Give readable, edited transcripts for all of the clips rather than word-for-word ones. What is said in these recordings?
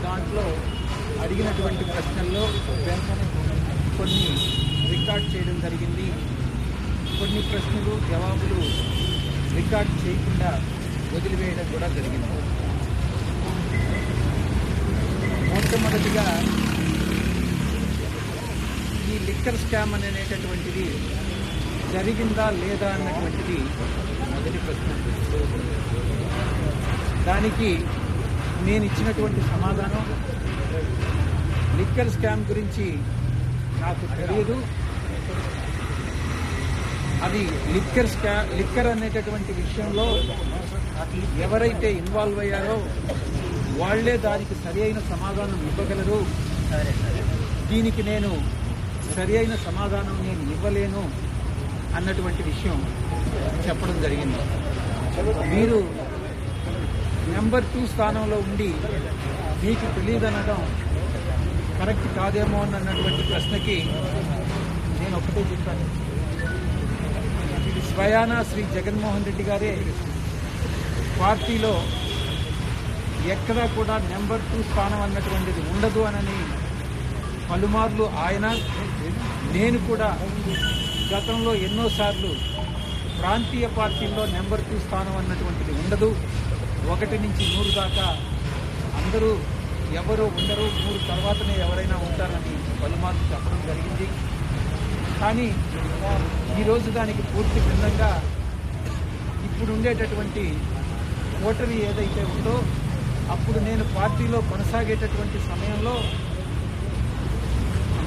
దాంట్లో అడిగినటువంటి ప్రశ్నల్లో వెంటనే కొన్ని రికార్డ్ చేయడం జరిగింది. కొన్ని ప్రశ్నలు జవాబులు రికార్డ్ చేయకుండా వదిలివేయడం కూడా జరిగింది. మొట్టమొదటిగా ఈ లిక్కర్ స్కామ్ అనేటటువంటిది జరిగిందా లేదా అన్నటువంటిది మొదటి ప్రశ్న. దానికి నేను ఇచ్చినటువంటి సమాధానం, లిక్కర్ స్కామ్ గురించి నాకు తెలియదు. అది లిక్కర్ అనేటటువంటి విషయంలో ఎవరైతే ఇన్వాల్వ్ అయ్యారో వాళ్లే దానికి సరి అయిన సమాధానం ఇవ్వగలరు. దీనికి నేను సరి అయిన సమాధానం నేను ఇవ్వలేను అన్నటువంటి విషయం చెప్పడం జరిగింది. మీరు నెంబర్ 2 స్థానంలో ఉండి మీకు తెలియదనడం కరెక్ట్ కాదేమో అన్నటువంటి ప్రశ్నకి నేను ఒక్కటే చెప్పాను. స్వయానా శ్రీ జగన్మోహన్ రెడ్డి గారే పార్టీలో ఎక్కడా కూడా నెంబర్ 2 స్థానం అన్నటువంటిది ఉండదు అనని పలుమార్లు ఆయన, నేను కూడా గతంలో ఎన్నోసార్లు ప్రాంతీయ పార్టీల్లో నెంబర్ 2 స్థానం అన్నటువంటిది ఉండదు, 1 నుంచి 100 దాకా అందరూ ఎవరు ఉండరు, 3 తర్వాతనే ఎవరైనా ఉంటారని పలుమార్లు చెప్పడం జరిగింది. కానీ ఈరోజు దానికి పూర్తి భిన్నంగా ఇప్పుడు ఉండేటటువంటి ఓటరీ ఏదైతే ఉందో, అప్పుడు నేను పార్టీలో కొనసాగేటటువంటి సమయంలో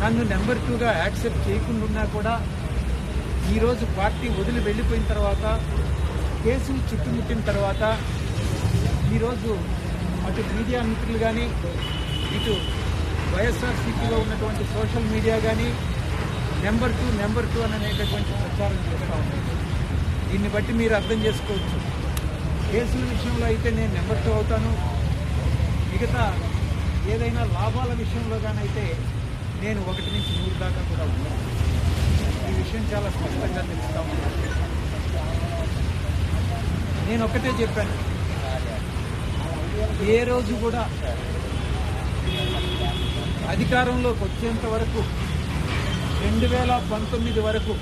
నన్ను నెంబర్ 2గా యాక్సెప్ట్ చేయకుండా కూడా ఈరోజు పార్టీ వదిలి వెళ్ళిపోయిన తర్వాత, కేసులు చుట్టుముట్టిన తర్వాత, ఈరోజు అటు మీడియా మిత్రులు కానీ, ఇటు వైఎస్ఆర్సీపీలో ఉన్నటువంటి సోషల్ మీడియా కానీ నెంబర్ 2 అని అనేటటువంటి ప్రచారం చేస్తూ ఉంది. దీన్ని బట్టి మీరు అర్థం చేసుకోవచ్చు. కేసుల విషయంలో అయితే నేను నెంబర్ 2 అవుతాను, మిగతా ఏదైనా లాభాల విషయంలో కానైతే నేను 1 నుంచి 100 దాకా కూడా ఉన్నాను. ఈ విషయం చాలా స్పష్టంగా తెలుస్తా ఉంది. నేను ఒకటే చెప్పాను, ఏ రోజు కూడా అధికారంలోకి వచ్చేంత వరకు 2019 వరకు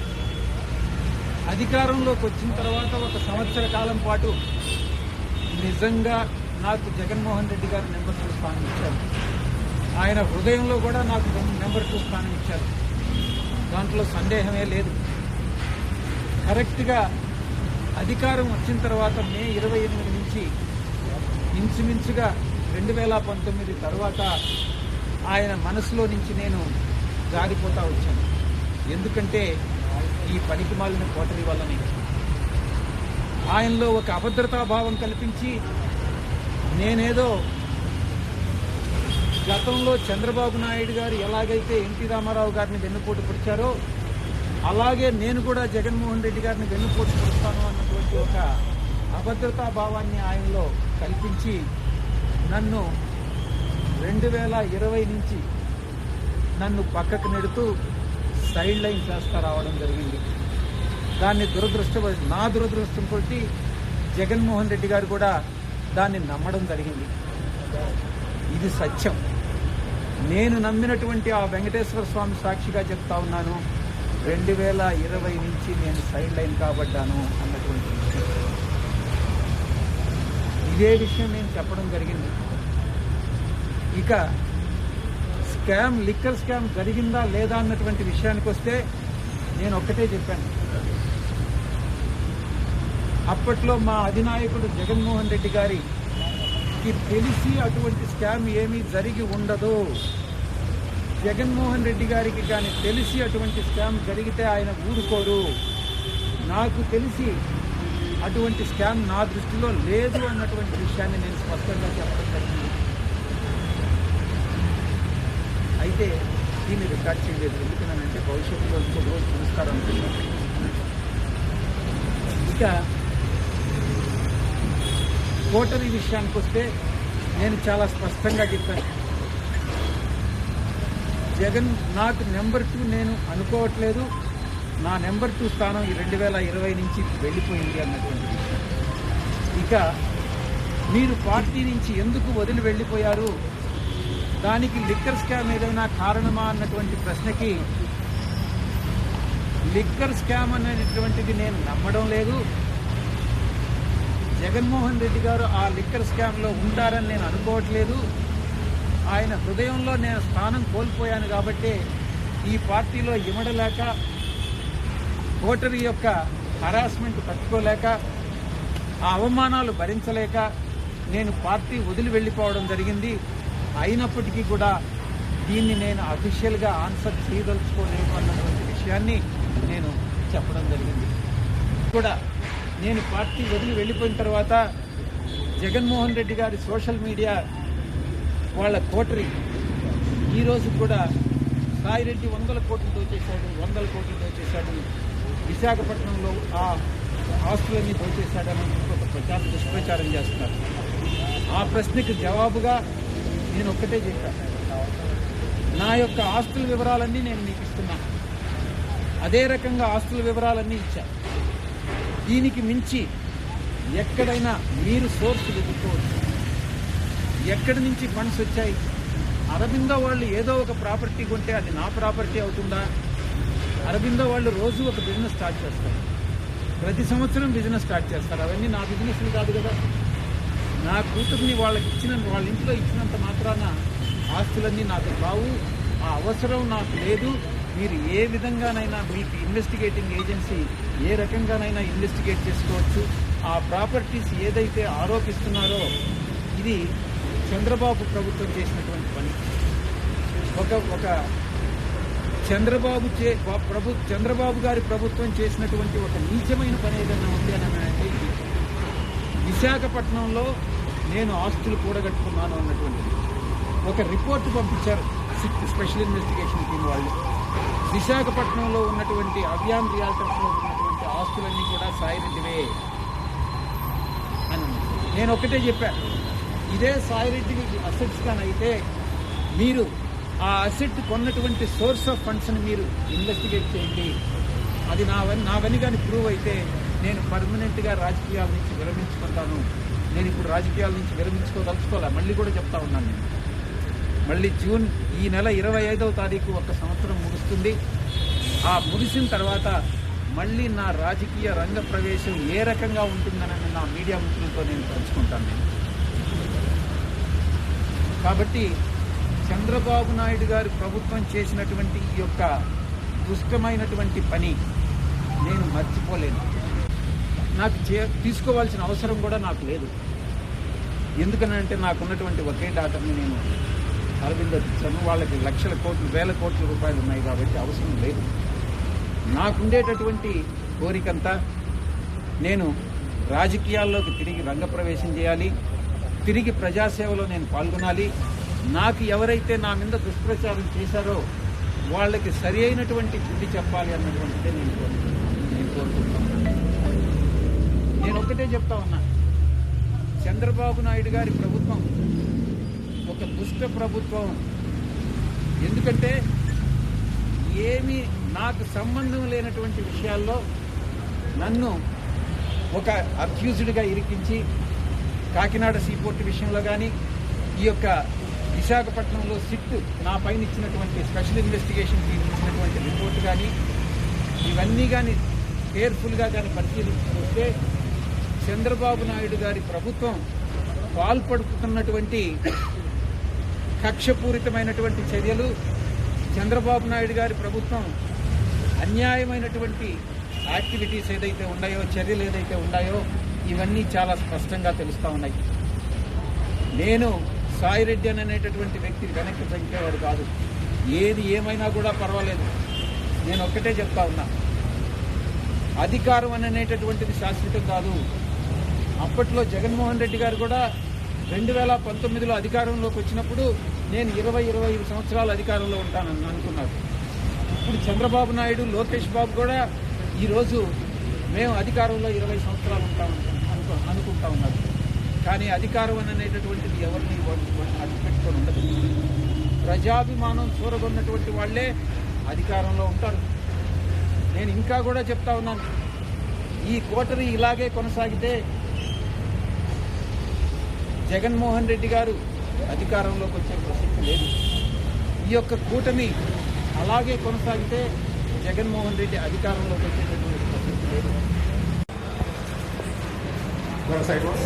అధికారంలోకి వచ్చిన తర్వాత 1 సంవత్సర కాలం పాటు నిజంగా నాకు జగన్మోహన్ రెడ్డి గారు నెంబర్ 2 స్థానం ఇచ్చారు. ఆయన హృదయంలో కూడా నాకు నెంబర్ 2 స్థానం ఇచ్చారు. దాంట్లో సందేహమే లేదు. కరెక్ట్గా అధికారం వచ్చిన తర్వాత మే 28 నుంచి ఇంచుమించుగా 2019 తర్వాత ఆయన మనసులో నుంచి నేను జారిపోతా వచ్చాను. ఎందుకంటే ఈ పనికి మాలిన కోటరీ వల్లనే ఆయనలో ఒక అభద్రతాభావం కల్పించి, నేనేదో గతంలో చంద్రబాబు నాయుడు గారు ఎలాగైతే ఎన్టీ రామారావు గారిని వెన్నుపోటు పొడిచారో అలాగే నేను కూడా జగన్మోహన్ రెడ్డి గారిని వెన్నుపోటు పొడుస్తాను అన్నటువంటి ఒక అభద్రతాభావాన్ని ఆయనలో కల్పించి నన్ను 2020 నుంచి నన్ను పక్కకు నెడుతూ సైడ్ లైన్ చేస్తా రావడం జరిగింది. దాన్ని నా దురదృష్టం కొట్టి జగన్మోహన్ రెడ్డి గారు కూడా దాన్ని నమ్మడం జరిగింది. ఇది సత్యం. నేను నమ్మినటువంటి ఆ వెంకటేశ్వర స్వామి సాక్షిగా చెప్తా ఉన్నాను, 2020 నుంచి నేను సైడ్ లైన్ కాబడ్డాను అన్నటువంటి విషయం. ఇదే విషయం నేను చెప్పడం జరిగింది. ఇక లిక్కర్ స్కామ్ జరిగిందా లేదా అన్నటువంటి విషయానికి వస్తే నేను ఒక్కటే చెప్పాను. అప్పట్లో మా అధినాయకుడు జగన్మోహన్ రెడ్డి గారికి తెలిసి అటువంటి స్కామ్ ఏమీ జరిగి ఉండదు. జగన్మోహన్ రెడ్డి గారికి కానీ తెలిసి అటువంటి స్కామ్ జరిగితే ఆయన ఊరుకోరు. నాకు తెలిసి అటువంటి స్కామ్ నా దృష్టిలో లేదు అన్నటువంటి విషయాన్ని నేను స్పష్టంగా చెప్పడం జరిగింది. అయితే దీన్ని రికార్డ్ చేయలేదు. ఎందుకనంటే భవిష్యత్తులో ఇంకో రోజు చూస్తారనుకున్నాను. ఇక ఓటరీ విషయానికి వస్తే నేను చాలా స్పష్టంగా చెప్పాను, జగన్ నాకు నెంబర్ 2 నేను అనుకోవట్లేదు, నా నెంబర్ 2 స్థానం ఈ 2020 నుంచి వెళ్ళిపోయింది అన్నటువంటి విషయం. ఇక మీరు పార్టీ నుంచి ఎందుకు వదిలి వెళ్ళిపోయారు, దానికి లిక్కర్ స్కామ్ ఏదైనా కారణమా అన్నటువంటి ప్రశ్నకి లిక్కర్ స్కామ్ అనేటువంటిది నేను నమ్మడం లేదు. జగన్మోహన్ రెడ్డి గారు ఆ లిక్కర్ స్కామ్లో ఉంటారని నేను అనుకోవట్లేదు. ఆయన హృదయంలో నేను స్థానం కోల్పోయాను కాబట్టి ఈ పార్టీలో ఇమడలేక, ఓటరీ యొక్క హరాస్మెంట్ తట్టుకోలేక, ఆ అవమానాలు భరించలేక నేను పార్టీ వదిలి వెళ్ళిపోవడం జరిగింది. అయినప్పటికీ కూడా దీన్ని నేను అఫీషియల్గా ఆన్సర్ చేయదలుచుకోలేను అన్నటువంటి విషయాన్ని నేను చెప్పడం జరిగింది. కూడా నేను పార్టీ వదిలి వెళ్ళిపోయిన తర్వాత జగన్మోహన్ రెడ్డి గారి సోషల్ మీడియా వాళ్ళ కోటరీ ఈరోజు కూడా సాయిరెడ్డి 100 కోట్లు దోచేశాడు, విశాఖపట్నంలో ఆ ఆస్తులన్నీ దోచేశాడని ఒక దుష్ప్రచారం చేస్తున్నారు. ఆ ప్రశ్నకు జవాబుగా నేను ఒక్కటే చెప్పాను, నా యొక్క ఆస్తుల వివరాలన్నీ నేను మీకు ఇస్తున్నాను, అదే రకంగా ఆస్తుల వివరాలన్నీ ఇచ్చాను. దీనికి మించి ఎక్కడైనా మీరు సోర్స్ వెతుక్కోవచ్చు. ఎక్కడి నుంచి ఫండ్స్ వచ్చాయి, అరబిందో వాళ్ళు ఏదో ఒక ప్రాపర్టీ కొంటే అది నా ప్రాపర్టీ అవుతుందా? అరబిందో వాళ్ళు రోజు ఒక బిజినెస్ స్టార్ట్ చేస్తారు, ప్రతి సంవత్సరం బిజినెస్ స్టార్ట్ చేస్తారు. అవన్నీ నా బిజినెస్లు కాదు కదా. నా కూతుర్ని వాళ్ళ ఇంట్లో ఇచ్చినంత మాత్రాన ఆస్తులన్నీ నాకు కావు, ఆ అవసరం నాకు లేదు. మీరు ఏ విధంగానైనా మీకు ఇన్వెస్టిగేటింగ్ ఏజెన్సీ ఏ రకంగానైనా ఇన్వెస్టిగేట్ చేసుకోవచ్చు. ఆ ప్రాపర్టీస్ ఏదైతే ఆరోపిస్తున్నారో ఇది చంద్రబాబు ప్రభుత్వం చేసినటువంటి పని. ఒక చంద్రబాబు గారి ప్రభుత్వం చేసినటువంటి ఒక నీచమైన పని ఏదైనా ఉంది అని అంటే ఇది. విశాఖపట్నంలో నేను ఆస్తులు కూడగట్టుకున్నాను అన్నటువంటిది ఒక రిపోర్ట్ పంపించారు స్పెషల్ ఇన్వెస్టిగేషన్ టీం వాళ్ళు. విశాఖపట్నంలో ఉన్నటువంటి అభియాన్ రియాల్టర్స్లో ఉన్నటువంటి ఆస్తులన్నీ కూడా సాయిరెడ్డివే అని నేను ఒకటే చెప్పాను, ఇదే సాయిరెడ్డి అసెట్స్ కానైతే మీరు ఆ అసెట్ కొన్నటువంటి సోర్స్ ఆఫ్ ఫండ్స్ని మీరు ఇన్వెస్టిగేట్ చేయండి. అది నావని కానీ ప్రూవ్ అయితే నేను పర్మనెంట్గా రాజకీయాల నుంచి విరమించుకుంటాను. నేను ఇప్పుడు రాజకీయాల నుంచి విరమించుకోదలుచుకోలే. మళ్ళీ కూడా చెప్తా ఉన్నాను, నేను మళ్ళీ జూన్ ఈ నెల 25వ తారీఖు 1 సంవత్సరం ముగుస్తుంది. ఆ ముగిసిన తర్వాత మళ్ళీ నా రాజకీయ రంగ ప్రవేశం ఏ రకంగా ఉంటుందని నా మీడియా మిత్రులతో నేను పంచుకుంటాను. కాబట్టి చంద్రబాబు నాయుడు గారి ప్రభుత్వం చేసినటువంటి ఈ యొక్క దుష్టమైనటువంటి పని నేను మర్చిపోలేను. నాకు తీసుకోవాల్సిన అవసరం కూడా నాకు లేదు. ఎందుకనంటే నాకున్నటువంటి ఒకే డాటర్ని నేను అరవిందో ఇచ్చాను. వాళ్ళకి లక్షల కోట్లు, వేల కోట్ల రూపాయలు ఉన్నాయి కాబట్టి అవసరం లేదు. నాకుండేటటువంటి కోరికంతా నేను రాజకీయాల్లోకి తిరిగి రంగప్రవేశం చేయాలి, తిరిగి ప్రజాసేవలో నేను పాల్గొనాలి. నాకు ఎవరైతే నా మీద దుష్ప్రచారం చేశారో వాళ్ళకి సరి అయినటువంటి బుద్ధి చెప్పాలి అన్నటువంటిదే నేను కోరుకుంటున్నాను. నేను ఒక్కటే చెప్తా ఉన్నా, చంద్రబాబు నాయుడు గారి ప్రభుత్వం ఒక దుష్ట ప్రభుత్వం. ఎందుకంటే ఏమీ నాకు సంబంధం లేనటువంటి విషయాల్లో నన్ను ఒక అక్యూజ్డ్గా ఇరికించి కాకినాడ సీపోర్ట్ విషయంలో కానీ, ఈ యొక్క విశాఖపట్నంలో సిట్ నా పైన ఇచ్చినటువంటి స్పెషల్ ఇన్వెస్టిగేషన్ టీం ఇచ్చినటువంటి రిపోర్ట్ కానీ, ఇవన్నీ కానీ కేర్ఫుల్గా కానీ పరిశీలించుకుంటే చంద్రబాబు నాయుడు గారి ప్రభుత్వం పాల్పడుతున్నటువంటి కక్షపూరితమైనటువంటి చర్యలు, చంద్రబాబు నాయుడు గారి ప్రభుత్వం అన్యాయమైనటువంటి యాక్టివిటీస్ ఏదైతే ఉన్నాయో, చర్యలు ఏదైతే ఉన్నాయో ఇవన్నీ చాలా స్పష్టంగా తెలుస్తూ ఉన్నాయి. నేను సాయిరెడ్డి అనేటటువంటి వ్యక్తి వెనక్కి తగ్గేవాడు కాదు. ఏది ఏమైనా కూడా పర్వాలేదు. నేను ఒక్కటే చెప్తా ఉన్నా, అధికారం అనేటటువంటిది శాశ్వతం కాదు. అప్పట్లో జగన్మోహన్ రెడ్డి గారు కూడా 2019లో అధికారంలోకి వచ్చినప్పుడు నేను 20-25 సంవత్సరాలు అధికారంలో ఉంటానని అనుకున్నారు. ఇప్పుడు చంద్రబాబు నాయుడు, లోకేష్ బాబు కూడా ఈరోజు మేము అధికారంలో 20 సంవత్సరాలు ఉంటామని అనుకుంటా ఉన్నారు. కానీ అధికారం అనేటటువంటిది ఎవరిని అడ్డుపెట్టుకొని ఉండదు. ప్రజాభిమానం చూరగొన్నటువంటి వాళ్లే అధికారంలో ఉంటారు. నేను ఇంకా కూడా చెప్తా ఉన్నాను, ఈ కోటరీ ఇలాగే కొనసాగితే జగన్మోహన్ రెడ్డి గారు అధికారంలోకి వచ్చే ప్రసక్తి లేదు. ఈ యొక్క కూటమి అలాగే కొనసాగితే జగన్మోహన్ రెడ్డి అధికారంలోకి వచ్చేటటువంటి ప్రసక్తి లేదు. Side one.